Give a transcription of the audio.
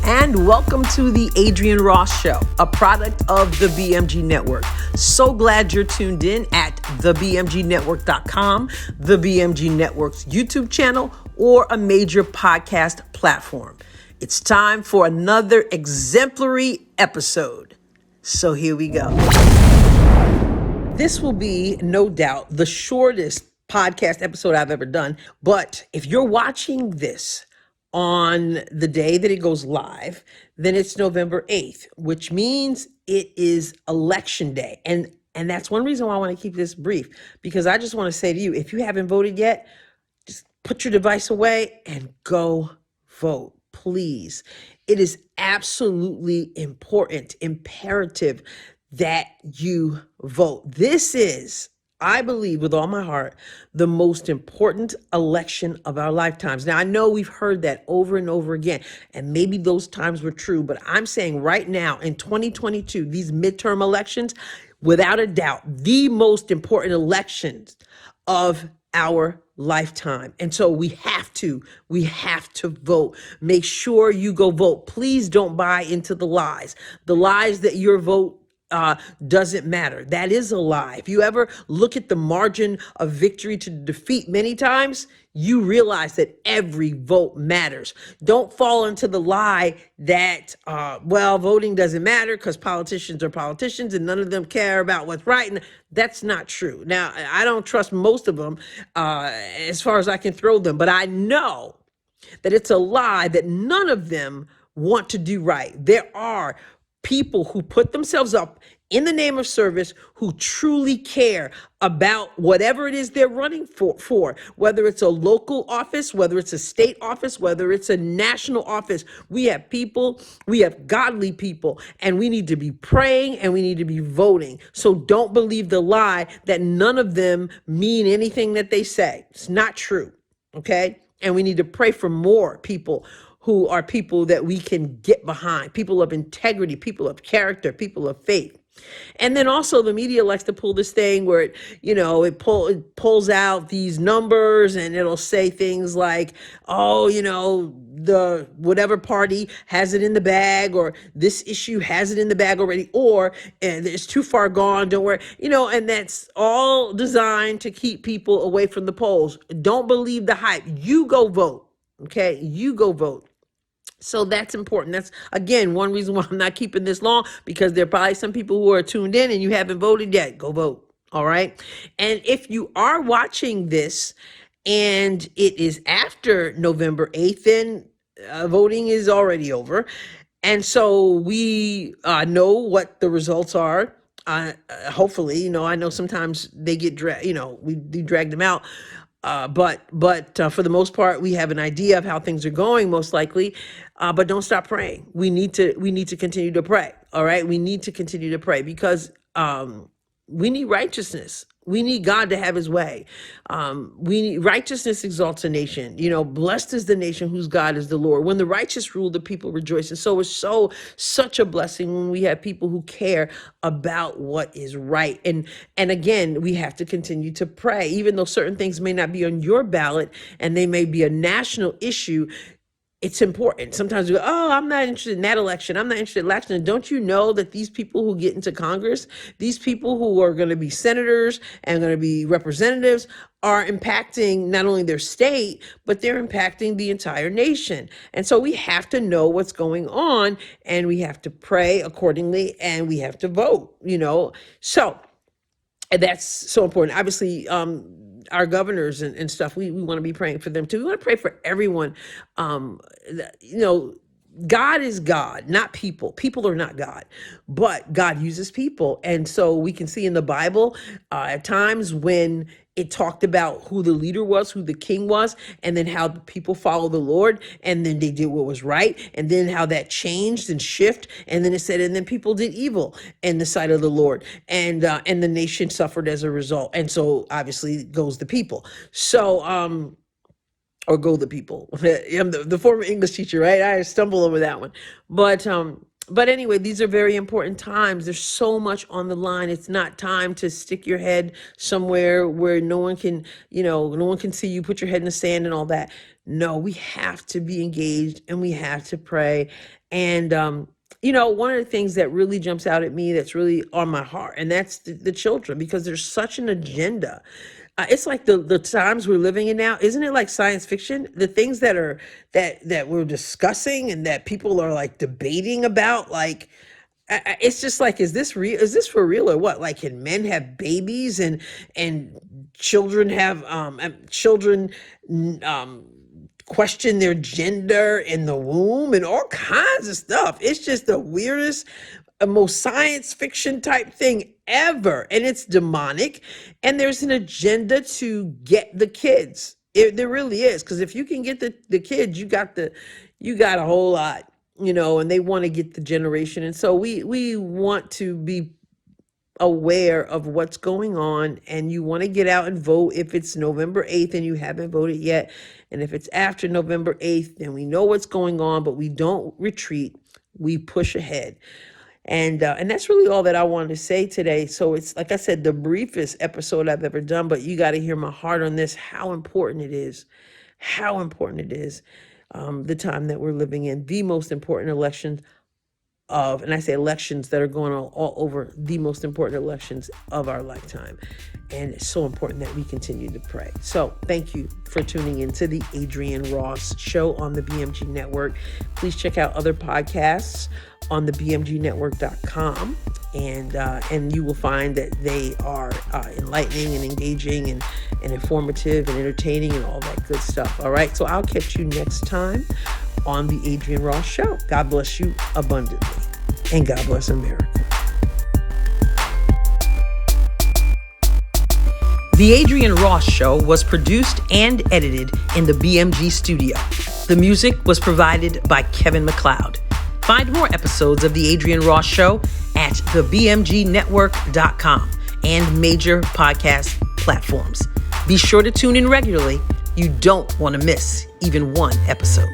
and welcome to the Adrienne Ross Show, a product of the BMG Network. So glad you're tuned in at thebmgnetwork.com, the BMG Network's YouTube channel, or a major podcast platform. It's time for another exemplary episode. So here we go. This will be, no doubt, the shortest podcast episode I've ever done. But if you're watching this on the day that it goes live, then it's November 8th, which means it is election day. And that's one reason why I want to keep this brief, because I just want to say to you, if you haven't voted yet, just put your device away and go vote, please. It is absolutely important, imperative that you vote. This is, I believe with all my heart, the most important election of our lifetimes. Now, I know we've heard that over and over again, and maybe those times were true, but I'm saying right now in 2022, these midterm elections, without a doubt, the most important elections of our lifetime. And so we have to vote. Make sure you go vote. Please don't buy into the lies that your vote doesn't matter. That is a lie. If you ever look at the margin of victory to defeat many times, you realize that every vote matters. Don't fall into the lie that, voting doesn't matter because politicians are politicians and none of them care about what's right. And that's not true. Now, I don't trust most of them as far as I can throw them, but I know that it's a lie that none of them want to do right. There are people who put themselves up in the name of service, who truly care about whatever it is they're running for, whether it's a local office, whether it's a state office, whether it's a national office. We have people, we have godly people, and we need to be praying and we need to be voting. So don't believe the lie that none of them mean anything that they say. It's not true, okay? And we need to pray for more people who are people that we can get behind, people of integrity, people of character, people of faith. And then also the media likes to pull this thing where it pulls out these numbers and it'll say things like, the whatever party has it in the bag, or this issue has it in the bag already, or it's too far gone, don't worry, and that's all designed to keep people away from the polls. Don't believe the hype. You go vote. Okay, you go vote. So that's important. That's, again, one reason why I'm not keeping this long, because there are probably some people who are tuned in and you haven't voted yet. Go vote. All right. And if you are watching this and it is after November 8th, then voting is already over. And so we know what the results are. Hopefully, I know sometimes they get we drag them out. But for the most part, we have an idea of how things are going, most likely. But don't stop praying. We need to continue to pray. All right. We need to continue to pray because we need righteousness. We need God to have his way. Righteousness exalts a nation. Blessed is the nation whose God is the Lord. When the righteous rule, the people rejoice. And so it's such a blessing when we have people who care about what is right. And again, we have to continue to pray, even though certain things may not be on your ballot and they may be a national issue. It's important. Sometimes we go, I'm not interested in that election. I'm not interested in election. And don't you know that these people who get into Congress, these people who are going to be senators and going to be representatives, are impacting not only their state, but they're impacting the entire nation. And so we have to know what's going on and we have to pray accordingly and we have to vote, So that's so important. Obviously, our governors and stuff, we want to be praying for them too. We want to pray for everyone. God is God, not people. People are not God, but God uses people. And so we can see in the Bible at times when it talked about who the leader was, who the king was, and then how the people follow the Lord, and then they did what was right, and then how that changed and shift, and then it said, and then people did evil in the sight of the Lord, and the nation suffered as a result. And so obviously goes the people. So or go the people. I'm the former English teacher, right? I stumble over that one, but But anyway, these are very important times. There's so much on the line. It's not time to stick your head somewhere where no one can, no one can see you, put your head in the sand and all that. No, we have to be engaged and we have to pray. And, one of the things that really jumps out at me that's really on my heart, and that's the children, because there's such an agenda. It's like the times we're living in now, isn't it like science fiction? The things that we're discussing and that people are like debating about, like it's just like, is this real? Is this for real or what? Like, can men have babies and children have children question their gender in the womb and all kinds of stuff? It's just the weirdest, most science fiction type thing ever, and it's demonic, and there's an agenda to get the kids. There really is, because if you can get the kids, you got a whole lot, and they want to get the generation. And so we want to be aware of what's going on, and you want to get out and vote if it's November 8th and you haven't voted yet. And if it's after November 8th, then we know what's going on, but we don't retreat, we push ahead. And that's really all that I wanted to say today. So it's, like I said, the briefest episode I've ever done, but you got to hear my heart on this, how important it is, the time that we're living in, the most important election and I say elections that are going on all over, the most important elections of our lifetime. And it's so important that we continue to pray. So thank you for tuning into the Adrienne Ross Show on the BMG Network. Please check out other podcasts on the bmgnetwork.com. And you will find that they are enlightening and engaging and informative and entertaining and all that good stuff. All right. So I'll catch you next time on the Adrienne Ross Show. God bless you abundantly, and God bless America. The Adrienne Ross Show was produced and edited in the BMG studio. The music was provided by Kevin MacLeod. Find more episodes of the Adrienne Ross Show at thebmgnetwork.com and major podcast platforms. Be sure to tune in regularly. You don't want to miss even one episode.